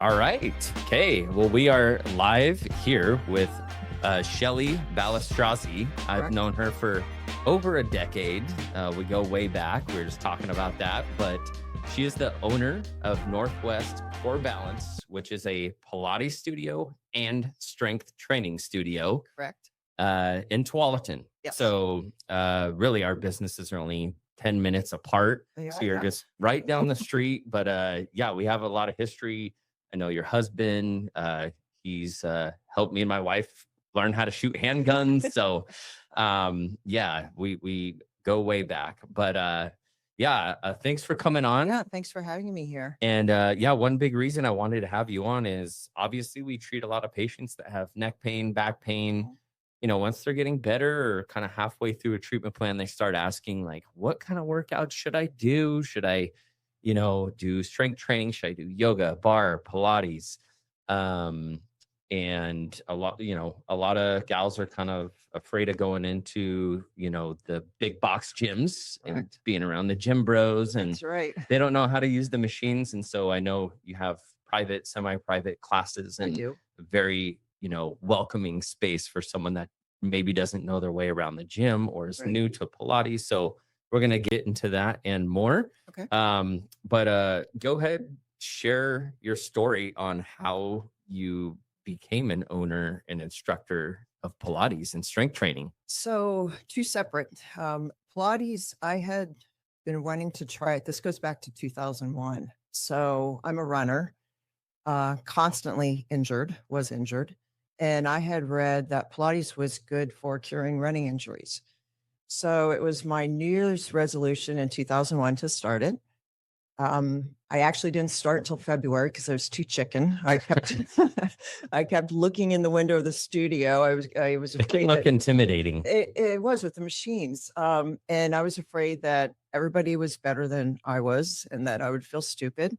All right. Okay. Well, we are live here with Shelley Ballestrazze. I've known her for over a decade. We go way back. We were just talking about that. But she is the owner of Northwest Core Balance, which is a Pilates studio and strength training studio. Correct. In Tualatin. Yes. So really, our businesses are only 10 minutes apart. So you're just right down the street. But yeah, we have a lot of history. I know your husband, he's helped me and my wife learn how to shoot handguns. So yeah, we go way back. But yeah, thanks for coming on. Yeah, thanks for having me here. And yeah, one big reason I wanted to have you on is obviously we treat a lot of patients that have neck pain, back pain. You know, once they're getting better or kind of halfway through a treatment plan, they start asking like, what kind of workouts should I do? Should I, you know, do strength training? Should I do yoga, barre, Pilates? And a lot of gals are kind of afraid of going into, you know, the big box gyms and being around the gym bros. And That's right. They don't know how to use the machines. And so I know you have private, semi-private classes and very, you know, welcoming space for someone that maybe doesn't know their way around the gym or is new to Pilates. So we're going to get into that and more. Okay. But go ahead, share your story on how you became an owner and instructor of Pilates and strength training. So two separate. Pilates, I had been wanting to try it. This goes back to 2001. So I'm a runner, constantly was injured. And I had read that Pilates was good for curing running injuries. So it was my New Year's resolution in 2001 to start it. I actually didn't start until February because I was too chicken. I kept looking in the window of the studio. I was It can look intimidating. It was with the machines. And I was afraid that everybody was better than I was and that I would feel stupid.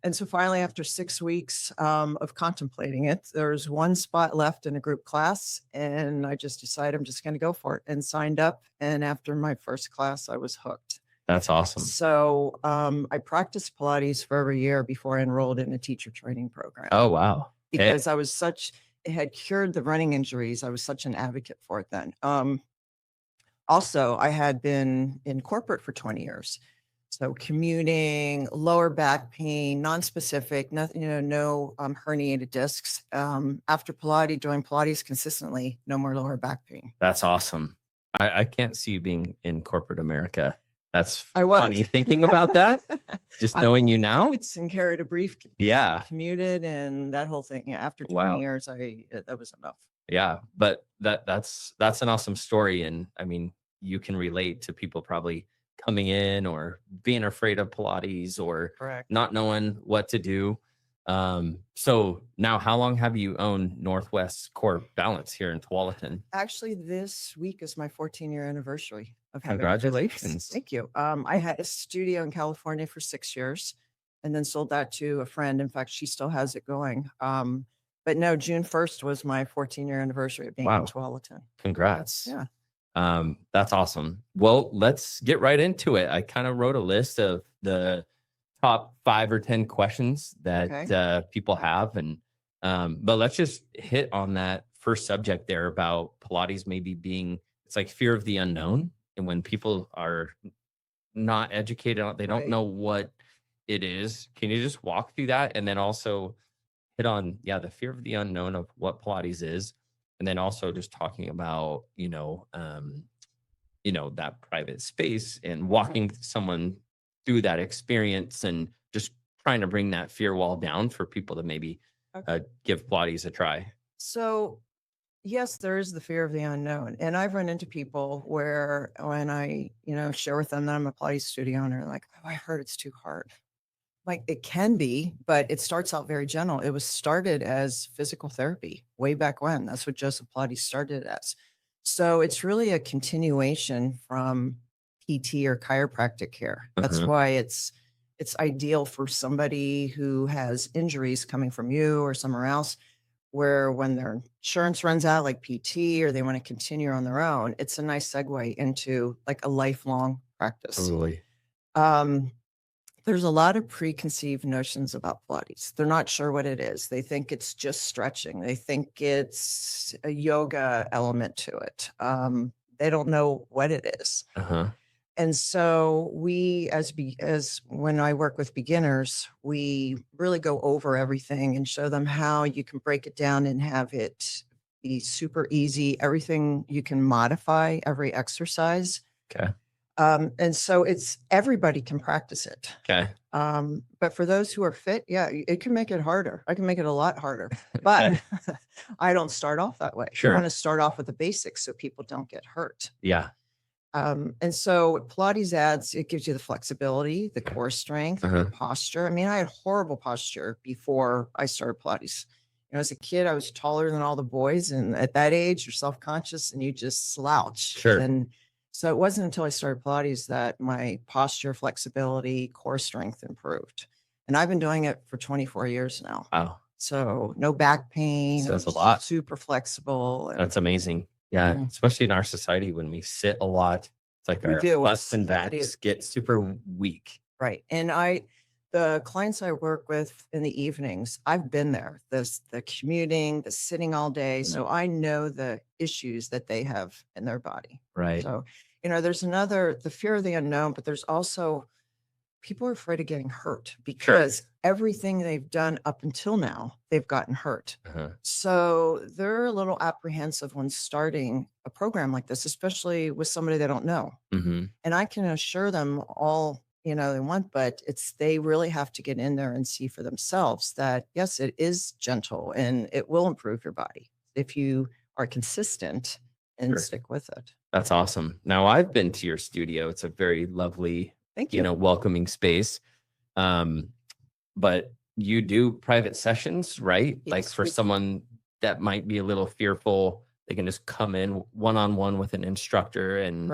And so finally, after 6 weeks of contemplating it, there was one spot left in a group class. And I just decided I'm just going to go for it and signed up. And after my first class, I was hooked. That's awesome. So I practiced Pilates for over a year before I enrolled in a teacher training program. Oh, wow. Because it had cured the running injuries. I was such an advocate for it then. Also, I had been in corporate for 20 years. So commuting, lower back pain, non-specific, nothing, no herniated discs. After Pilates, doing Pilates consistently, no more lower back pain. That's awesome. I can't see you being in corporate America. That's I was. Funny thinking about that. Just knowing you now. And carried a brief. Yeah. Commuted and that whole thing. Yeah, after 20 years, that was enough. Yeah. But that's an awesome story. And I mean, you can relate to people probably coming in or being afraid of Pilates or not knowing what to do. So now how long have you owned Northwest Core Balance here in Tualatin? Actually, this week is my 14-year anniversary of having. Congratulations. Thank you. I had a studio in California for 6 years and then sold that to a friend. In fact, she still has it going. But no, June 1st was my 14-year anniversary of being in Tualatin. Congrats. Yeah. That's awesome. Well, let's get right into it. I kind of wrote a list of the top 5 or 10 questions that people have. And, but let's just hit on that first subject there about Pilates maybe being, it's like fear of the unknown. And when people are not educated on, they don't know what it is. Can you just walk through that? And then also hit on, the fear of the unknown of what Pilates is. And then also just talking about, that private space and walking someone through that experience and just trying to bring that fear wall down for people to maybe give Pilates a try. So yes, there is the fear of the unknown. And I've run into people where when I, share with them that I'm a Pilates studio owner, like, oh, I heard it's too hard. Like it can be, but it starts out very gentle. It was started as physical therapy way back when. That's what Joseph Pilates started as. So it's really a continuation from PT or chiropractic care. That's why it's ideal for somebody who has injuries coming from you or somewhere else, where when their insurance runs out, like PT, or they want to continue on their own, it's a nice segue into like a lifelong practice. Totally. The There's a lot of preconceived notions about Pilates. They're not sure what it is. They think it's just stretching. They think it's a yoga element to it. They don't know what it is. Uh-huh. And so we, as when I work with beginners, we really go over everything and show them how you can break it down and have it be super easy. Everything you can modify, every exercise. Okay. And so everybody can practice it. Okay. But for those who are fit, yeah, it can make it harder. I can make it a lot harder, but I don't start off that way. Sure. I want to start off with the basics so people don't get hurt. Yeah. And so what Pilates adds, it gives you the flexibility, the core strength, the posture. I mean, I had horrible posture before I started Pilates. You know, as a kid, I was taller than all the boys. And at that age, you're self-conscious and you just slouch. Sure. And so it wasn't until I started Pilates that my posture, flexibility, core strength improved. And I've been doing it for 24 years now. Wow. So no back pain. So that's a lot. Super flexible. That's amazing. Yeah. Especially in our society when we sit a lot, it's like our busts and backs get super weak. Right. And the clients I work with in the evenings, I've been there, the commuting, the sitting all day. So I know the issues that they have in their body. Right. So, you know, there's the fear of the unknown, but there's also people are afraid of getting hurt because everything they've done up until now, they've gotten hurt. So they're a little apprehensive when starting a program like this, especially with somebody they don't know. And I can assure them all, you know, they want, but they really have to get in there and see for themselves that, yes, it is gentle and it will improve your body if you are consistent and stick with it. That's awesome. Now I've been to your studio. It's a very lovely, thank you, welcoming space. But you do private sessions, right? Yes, like for someone that might be a little fearful, they can just come in one-on-one with an instructor and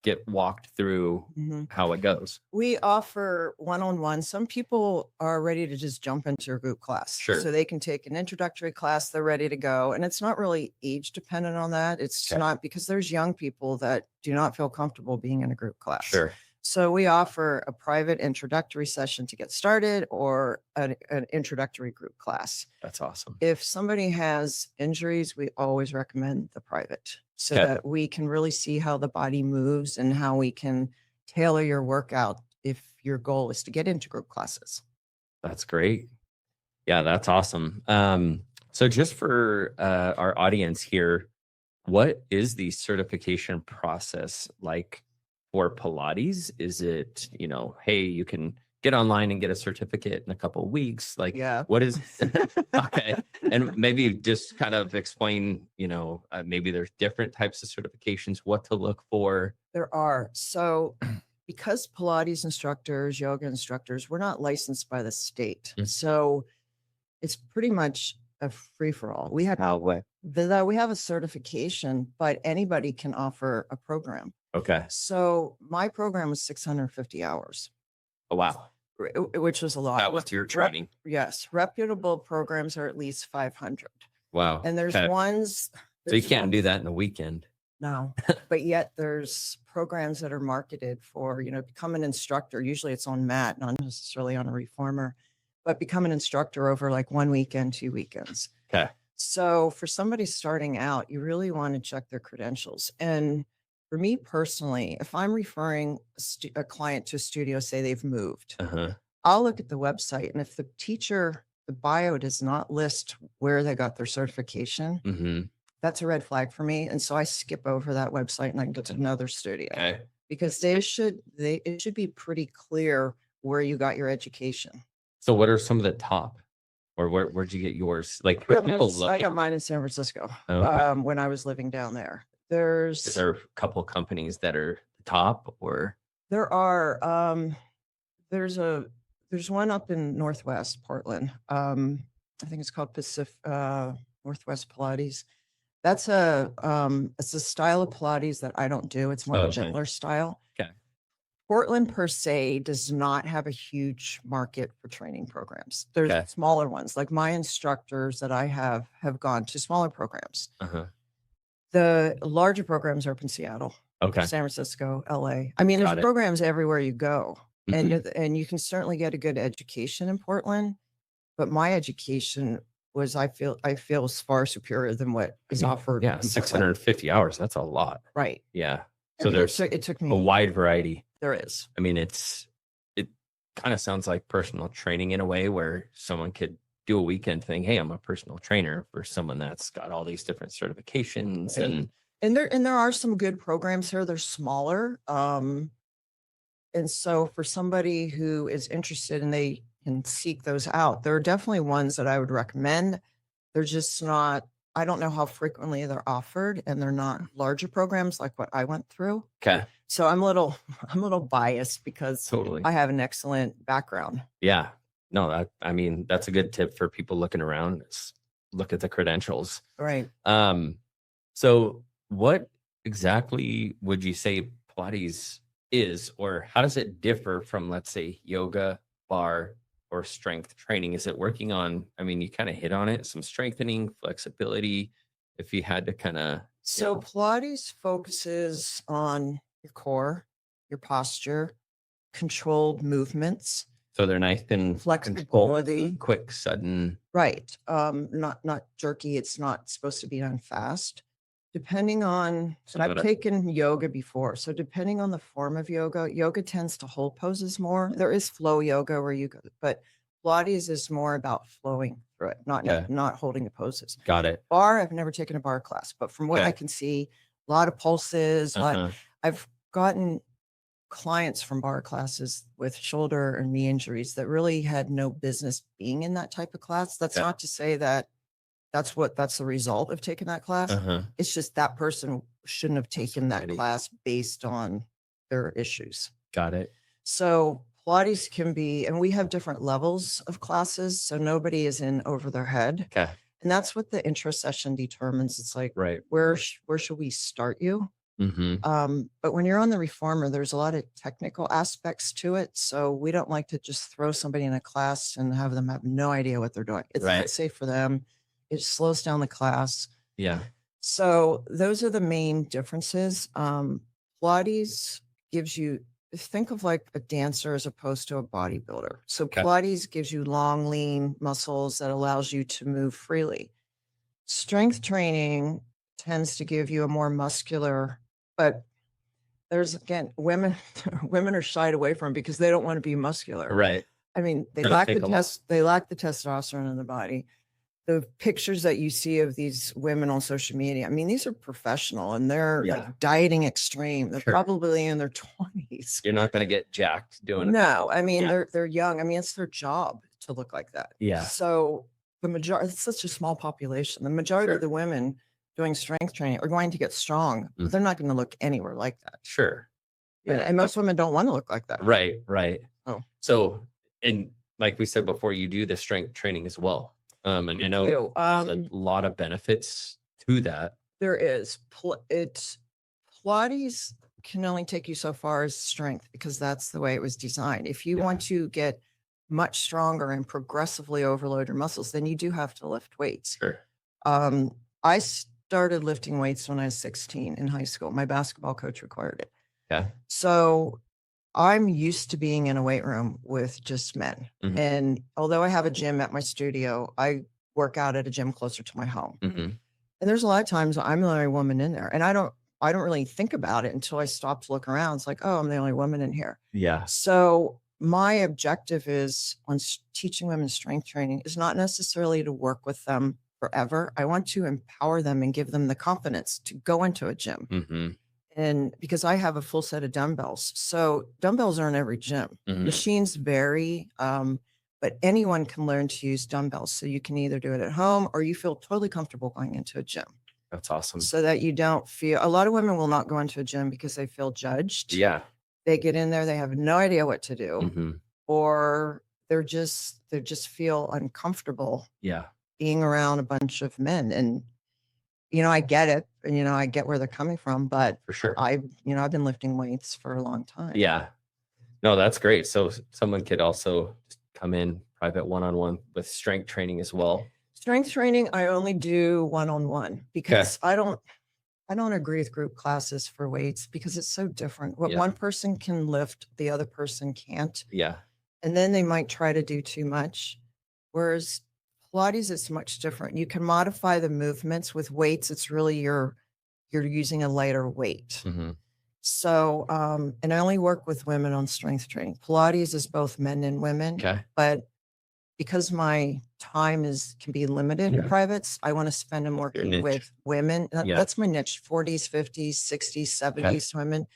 get walked through how it goes. We offer one-on-one. Some people are ready to just jump into a group class. So they can take an introductory class, they're ready to go. And it's not really age dependent on that. It's not, because there's young people that do not feel comfortable being in a group class. So we offer a private introductory session to get started or an introductory group class. That's awesome. If somebody has injuries, we always recommend the private so that we can really see how the body moves and how we can tailor your workout if your goal is to get into group classes. That's great. Yeah, that's awesome. So just for our audience here, what is the certification process like for Pilates? Is it, hey, you can get online and get a certificate in a couple of weeks? Like, what is, okay. And maybe just kind of explain, maybe there's different types of certifications, what to look for. There are. So because Pilates instructors, yoga instructors, we're not licensed by the state. So it's pretty much a free for all. We have a certification, but anybody can offer a program. Okay. So my program was 650 hours. Oh, wow. Which was a lot. That was your training. Yes. Reputable programs are at least 500. Wow. And there's ones. So you can't do that in a weekend. No, but yet there's programs that are marketed for, become an instructor. Usually it's on mat, not necessarily on a reformer, but become an instructor over like 1 weekend, 2 weekends. Okay. So for somebody starting out, you really want to check their credentials. And for me personally, if I'm referring a client to a studio, say they've moved, I'll look at the website. And if the bio does not list where they got their certification, that's a red flag for me. And so I skip over that website and I go to another studio because it should be pretty clear where you got your education. So what are some of the top, or where'd you get yours? Like, I got mine in San Francisco when I was living down there. Is there a couple of companies that are top, or? There are, there's one up in Northwest Portland. I think it's called Northwest Pilates. That's it's a style of Pilates that I don't do. It's more a gentler style. Okay. Portland per se does not have a huge market for training programs. There's smaller ones. Like my instructors that I have gone to smaller programs. The larger programs are up in Seattle, San Francisco, LA. I mean, there's programs everywhere you go. and you can certainly get a good education in Portland, but my education was, I feel is far superior than what is offered. Yeah, in Portland. 650 hours. That's a lot. Right. Yeah. So it took me a wide variety. There is. I mean, it kind of sounds like personal training in a way where someone could do a weekend thing. Hey, I'm a personal trainer, for someone that's got all these different certifications. And there are some good programs here. They're smaller. And so for somebody who is interested and they can seek those out, there are definitely ones that I would recommend. They're just not, I don't know how frequently they're offered, and they're not larger programs like what I went through. Okay. So I'm a little biased because Totally. I have an excellent background. Yeah. No, I mean, that's a good tip for people looking around. Look at the credentials. Right. So what exactly would you say Pilates is, or how does it differ from, let's say, yoga, barre, or strength training? Is it working on, I mean, you kind of hit on it, some strengthening, flexibility, if you had to kind of. So Pilates focuses on your core, your posture, controlled movements. So they're nice and flexibility, quick, sudden. Right. Not jerky. It's not supposed to be done fast. Depending on, and I've taken yoga before. So depending on the form of yoga tends to hold poses more. There is flow yoga where you go, but Pilates is more about flowing through it, not holding the poses. Got it. Barre, I've never taken a barre class, but from what I can see, a lot of pulses. I've gotten clients from barre classes with shoulder and knee injuries that really had no business being in that type of class. That's not to say that that's the result of taking that class. It's just that person shouldn't have taken that class based on their issues. Got it. So Pilates can be, and we have different levels of classes, so nobody is in over their head. Okay. And that's what the intro session determines. It's like, right, where should we start you? But when you're on the reformer, there's a lot of technical aspects to it. So we don't like to just throw somebody in a class and have them have no idea what they're doing. It's not safe for them. It slows down the class. Yeah. So those are the main differences. Pilates gives you, think of like a dancer as opposed to a bodybuilder. So Pilates gives you long, lean muscles that allows you to move freely. Strength training tends to give you a more muscular, but there's, again, women are shied away from because they don't want to be muscular. Right. I mean, they lack the testosterone in the body. The pictures that you see of these women on social media, I mean, these are professional and they're like dieting extreme. They're probably in their 20s. You're not going to get jacked doing it. No, I mean, they're young. I mean, it's their job to look like that. Yeah. So the majority, it's such a small population. The majority of the women doing strength training are going to get strong, but they're not going to look anywhere like that. Sure. Yeah. And most women don't want to look like that. Right. Right. Oh. So, and like we said before, you do the strength training as well. And you know, a lot of benefits to that. There is. Pilates can only take you so far as strength because that's the way it was designed. If you want to get much stronger and progressively overload your muscles, then you do have to lift weights. Sure. I started lifting weights when I was 16 in high school. My basketball coach required it. Yeah. So I'm used to being in a weight room with just men. And although I have a gym at my studio, I work out at a gym closer to my home. And there's a lot of times I'm the only woman in there. And I don't really think about it until I stop to look around. It's like, oh, I'm the only woman in here. Yeah. So my objective is on teaching women strength training is not necessarily to work with them forever. I want to empower them and give them the confidence to go into a gym. And because I have a full set of dumbbells, so dumbbells are in every gym. Machines vary, but anyone can learn to use dumbbells. So you can either do it at home or you feel totally comfortable going into a gym. That's awesome. So that you don't feel, a lot of women will not go into a gym because they feel judged. Yeah. They get in there, they have no idea what to do, or they just feel uncomfortable. Yeah. Being around a bunch of men. And you know, I get it. And, you know, I get where they're coming from, but for sure, I've been lifting weights for a long time. Yeah. No, that's great. So someone could also come in private one-on-one with strength training as well. Strength training, I only do one-on-one because I don't I don't agree with group classes for weights because it's so different. What Yeah. one person can lift, the other person can't. Yeah. And then they might try to do too much. Whereas Pilates is much different. You can modify the movements. With weights. It's really you're using a lighter weight. Mm-hmm. So, and I only work with women on strength training. Pilates is both men and women. Okay. But because my time can be limited in privates, I want to spend them working with women. That's my niche, 40s, 50s, 60s, 70s women.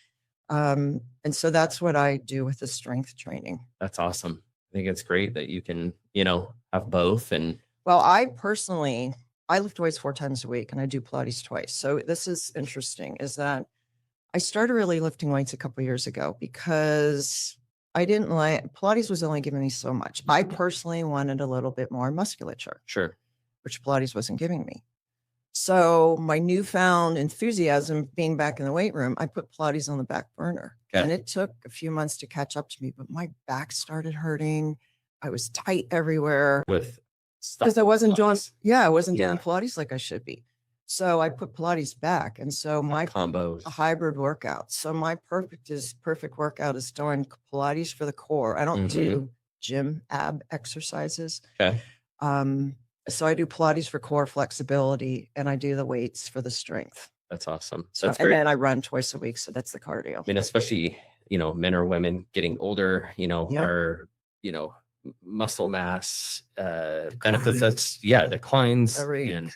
And so that's what I do with the strength training. That's awesome. I think it's great that you can, have both. And well, I lift weights 4 times a week and I do Pilates twice. So this is interesting, is that I started really lifting weights a couple of years ago because I didn't like Pilates was only giving me so much. I personally wanted a little bit more musculature. Sure. Which Pilates wasn't giving me. So my newfound enthusiasm being back in the weight room, I put Pilates on the back burner. Okay. And it took a few months to catch up to me, but my back started hurting. I was tight everywhere. With stuff. Because I wasn't doing Pilates like I should be. So I put Pilates back. And so my combos, a hybrid workout. So my perfect workout is doing Pilates for the core. I don't do gym ab exercises. Okay. So I do Pilates for core flexibility and I do the weights for the strength. That's awesome. That's great. And then I run twice a week. So that's the cardio. I mean, especially, men or women getting older, our, muscle mass benefits. Declines. And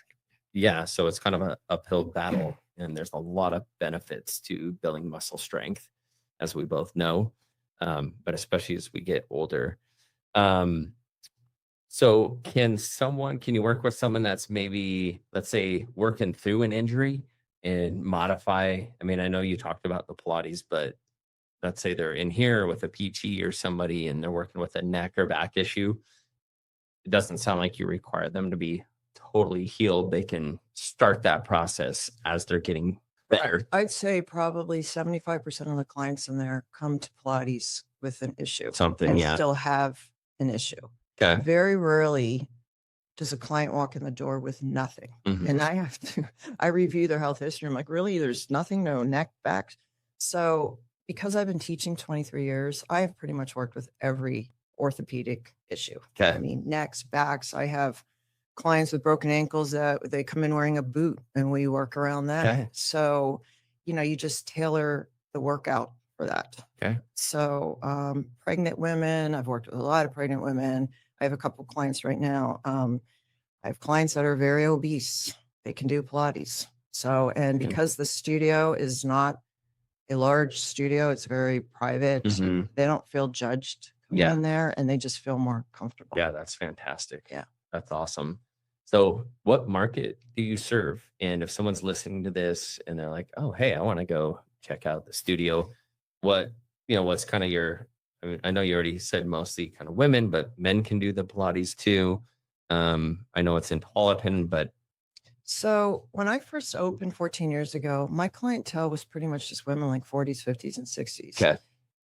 so it's kind of an uphill battle. And there's a lot of benefits to building muscle strength, as we both know, but especially as we get older. So can you work with someone that's maybe, let's say, working through an injury and modify? I mean, I know you talked about the Pilates, but let's say they're in here with a PT or somebody and they're working with a neck or back issue. It doesn't sound like you require them to be totally healed. They can start that process as they're getting better. I'd say probably 75% of the clients in there come to Pilates with an issue. Still have an issue. Okay. Very rarely does a client walk in the door with nothing. And I review their health history. I'm like, really? There's nothing, no neck, back. So because I've been teaching 23 years, I have pretty much worked with every orthopedic issue. Okay. I mean, necks, backs. I have clients with broken ankles that they come in wearing a boot and we work around that. Okay. So, you just tailor the workout for that. Okay. So, pregnant women, I've worked with a lot of pregnant women. I have a couple clients right now. I have clients that are very obese. They can do Pilates. So, and because the studio is not a large studio, it's very private. They don't feel judged coming in there and they just feel more comfortable. Yeah, that's fantastic. Yeah. That's awesome. So what market do you serve? And if someone's listening to this and they're like, oh, hey, I want to go check out the studio, what's kind of I know you already said mostly kind of women, but men can do the Pilates too. I know it's in Tualatin, but. So when I first opened 14 years ago, my clientele was pretty much just women like 40s, 50s, and 60s. Okay.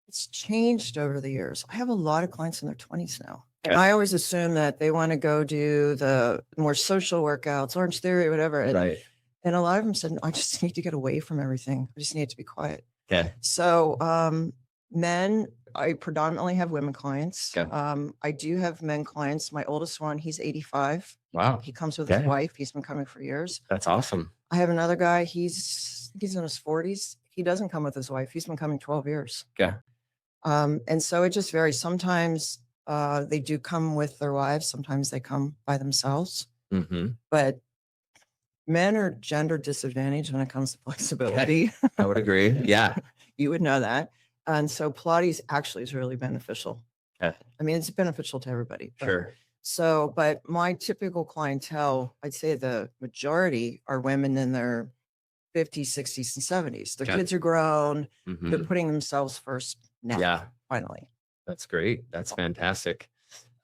It's changed over the years. I have a lot of clients in their 20s now. Okay. And I always assume that they want to go do the more social workouts, Orange Theory, whatever. Right. And a lot of them said, I just need to get away from everything. I just need to be quiet. Okay. So men, I predominantly have women clients. Okay. I do have men clients. My oldest one, he's 85. Wow. He comes with his wife. He's been coming for years. That's awesome. I have another guy. He's in his 40s. He doesn't come with his wife. He's been coming 12 years. Okay. And so it just varies. Sometimes they do come with their wives. Sometimes they come by themselves. But men are gender disadvantaged when it comes to flexibility. I would agree. Yeah. You would know that. And so Pilates actually is really beneficial. Okay. I mean, it's beneficial to everybody. Sure. So, but my typical clientele, I'd say the majority are women in their 50s, 60s, and 70s. Their kids are grown. They're putting themselves first now. Yeah. Finally. That's great. That's fantastic.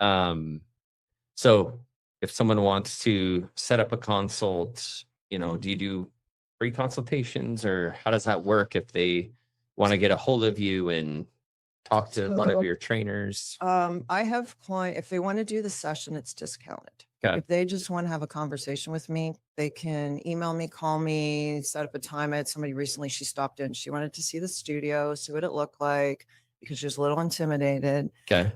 So if someone wants to set up a consult, do you do free consultations or how does that work if they want to get a hold of you and talk to one of your trainers? I have clients, if they want to do the session, it's discounted. Okay. If they just want to have a conversation with me, they can email me, call me, set up a time. I had somebody recently, she stopped in. She wanted to see the studio, see what it looked like because she was a little intimidated. Okay.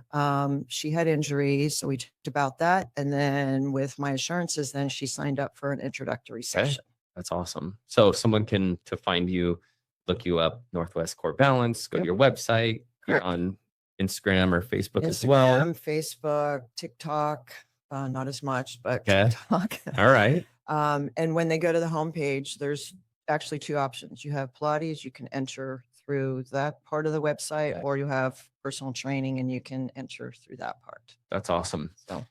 She had injuries, so we talked about that. And then with my assurances, then she signed up for an introductory session. That's awesome. So someone can, to find you, look you up, Northwest Core Balance, go to your website, you're on Instagram or Facebook as well. Facebook, TikTok, not as much, but Okay. TikTok. All right. And when they go to the homepage, there's actually two options. You have Pilates, you can enter through that part of the website, or you have personal training and you can enter through that part. That's awesome. So,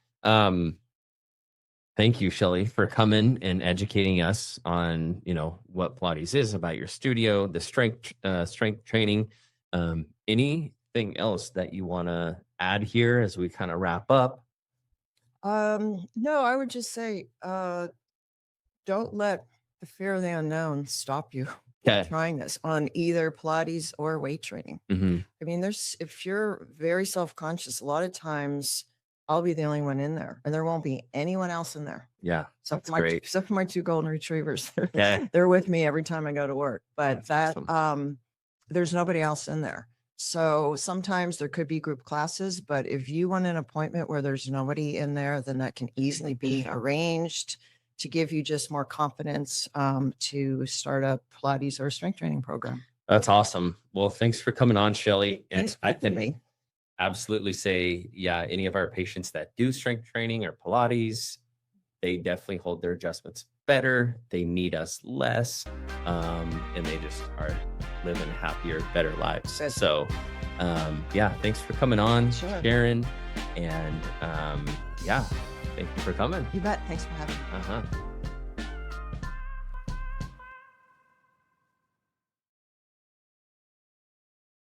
thank you, Shelley, for coming and educating us on, what Pilates is, about your studio, the strength training. Anything else that you want to add here as we kind of wrap up? No, I would just say, don't let the fear of the unknown stop you from trying this on either Pilates or weight training. Mm-hmm. I mean, if you're very self-conscious, a lot of times I'll be the only one in there and there won't be anyone else in there. Yeah. Except great. Except for my two golden retrievers. They're with me every time I go to work, but awesome. There's nobody else in there. So sometimes there could be group classes, but if you want an appointment where there's nobody in there, then that can easily be arranged to give you just more confidence to start a Pilates or a strength training program. That's awesome. Well, thanks for coming on, Shelley. And I can me. absolutely say, any of our patients that do strength training or Pilates, they definitely hold their adjustments better. They need us less. And they just are living happier, better lives. So, thanks for coming on, Sharon. And, thank you for coming. You bet. Thanks for having me.